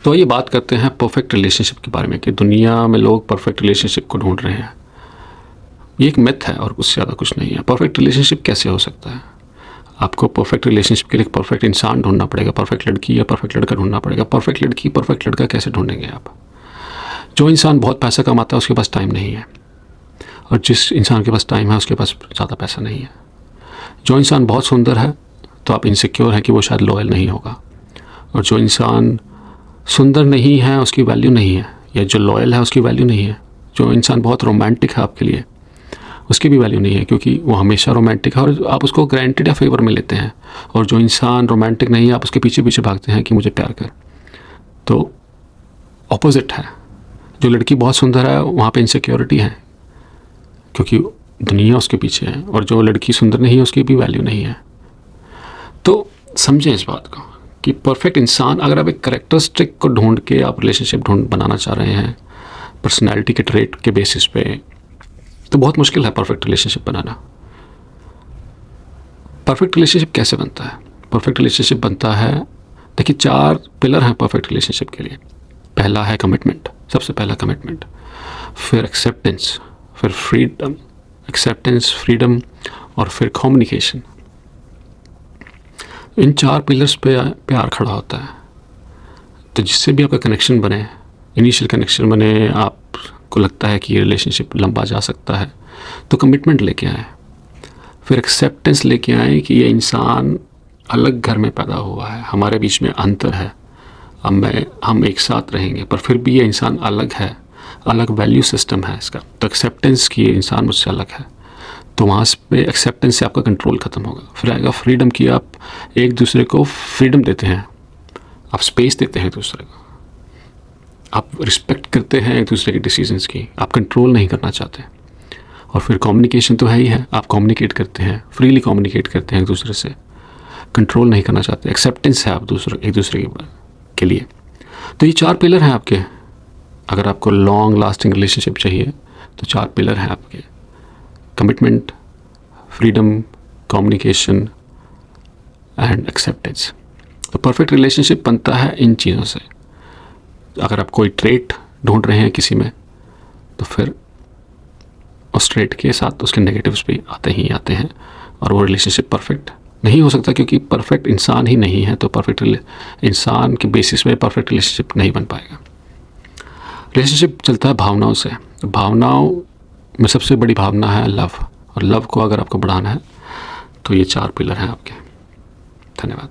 तो ये बात करते हैं परफेक्ट रिलेशनशिप के बारे में कि दुनिया में लोग परफेक्ट रिलेशनशिप को ढूंढ रहे हैं। ये एक मिथ है और उससे ज़्यादा कुछ नहीं है। परफेक्ट रिलेशनशिप कैसे हो सकता है? आपको परफेक्ट रिलेशनशिप के लिए एक परफेक्ट इंसान ढूंढना पड़ेगा, परफेक्ट लड़की या परफेक्ट लड़का ढूंढना पड़ेगा। परफेक्ट लड़की परफेक्ट लड़का कैसे ढूंढेंगे आप? जो इंसान बहुत पैसा कमाता है उसके पास टाइम नहीं है, और जिस इंसान के पास टाइम है उसके पास ज़्यादा पैसा नहीं है। जो इंसान बहुत सुंदर है तो आप इनसिक्योर हैं कि वो शायद लॉयल नहीं होगा, और जो इंसान सुंदर नहीं है उसकी वैल्यू नहीं है, या जो लॉयल है उसकी वैल्यू नहीं है। जो इंसान बहुत रोमांटिक है आपके लिए उसकी भी वैल्यू नहीं है, क्योंकि वो हमेशा रोमांटिक है और आप उसको ग्रांटेड या फेवर में लेते हैं। और जो इंसान रोमांटिक नहीं है आप उसके पीछे पीछे भागते हैं कि मुझे प्यार कर। तो ऑपोजिट है। जो लड़की बहुत सुंदर है वहाँ पे इनसिक्योरिटी है, क्योंकि दुनिया उसके पीछे है, और जो लड़की सुंदर नहीं है उसकी भी वैल्यू नहीं है। तो समझें इस बात को कि परफेक्ट इंसान, अगर आप एक करेक्टरिस्टिक को ढूंढ के आप रिलेशनशिप बनाना चाह रहे हैं पर्सनैलिटी के ट्रेट के बेसिस पे, तो बहुत मुश्किल है परफेक्ट रिलेशनशिप बनाना। परफेक्ट रिलेशनशिप कैसे बनता है? परफेक्ट रिलेशनशिप बनता है, देखिए 4 पिलर हैं परफेक्ट रिलेशनशिप के लिए। पहला है कमिटमेंट, सबसे पहला कमिटमेंट, फिर एक्सेप्टेंस, फिर फ्रीडम, एक्सेप्टेंस, फ्रीडम, और फिर कम्युनिकेशन। इन 4 पिलर्स पे प्यार खड़ा होता है। तो जिससे भी आपका कनेक्शन बने, इनिशियल कनेक्शन बने, आपको लगता है कि ये रिलेशनशिप लंबा जा सकता है, तो कमिटमेंट लेके आए। फिर एक्सेप्टेंस लेके आए कि ये इंसान अलग घर में पैदा हुआ है, हमारे बीच में अंतर है, अब हम एक साथ रहेंगे पर फिर भी ये इंसान अलग है, अलग वैल्यू सिस्टम है इसका। तो एक्सेप्टेंस कि ये इंसान मुझसे अलग है, तो वहाँ पे एक्सेप्टेंस से आपका कंट्रोल ख़त्म होगा। फिर आएगा फ्रीडम की, आप एक दूसरे को फ्रीडम देते हैं, आप स्पेस देते हैं एक दूसरे को, आप रिस्पेक्ट करते हैं एक दूसरे के डिसीजंस की, आप कंट्रोल नहीं करना चाहते। और फिर कम्युनिकेशन तो है ही है, आप कम्युनिकेट करते हैं, फ्रीली कम्युनिकेट करते हैं एक दूसरे से, कंट्रोल नहीं करना चाहते। एक्सेप्टेंस है आप एक दूसरे के लिए। तो ये 4 पिलर हैं आपके। अगर आपको लॉन्ग लास्टिंग रिलेशनशिप चाहिए तो 4 पिलर हैं आपके: commitment, freedom, communication and acceptance. तो परफेक्ट रिलेशनशिप बनता है इन चीज़ों से। अगर आप कोई ट्रेट ढूंढ रहे हैं किसी में, तो फिर उस ट्रेट के साथ उसके नेगेटिव्स भी आते ही आते हैं, और वो रिलेशनशिप परफेक्ट नहीं हो सकता, क्योंकि परफेक्ट इंसान ही नहीं है। तो परफेक्ट इंसान के बेसिस पे परफेक्ट रिलेशनशिप नहीं बन पाएगा। रिलेशनशिप चलता है भावनाओं से। भावनाओं में सबसे बड़ी भावना है लव, और लव को अगर आपको बढ़ाना है तो ये 4 पिलर हैं आपके। धन्यवाद।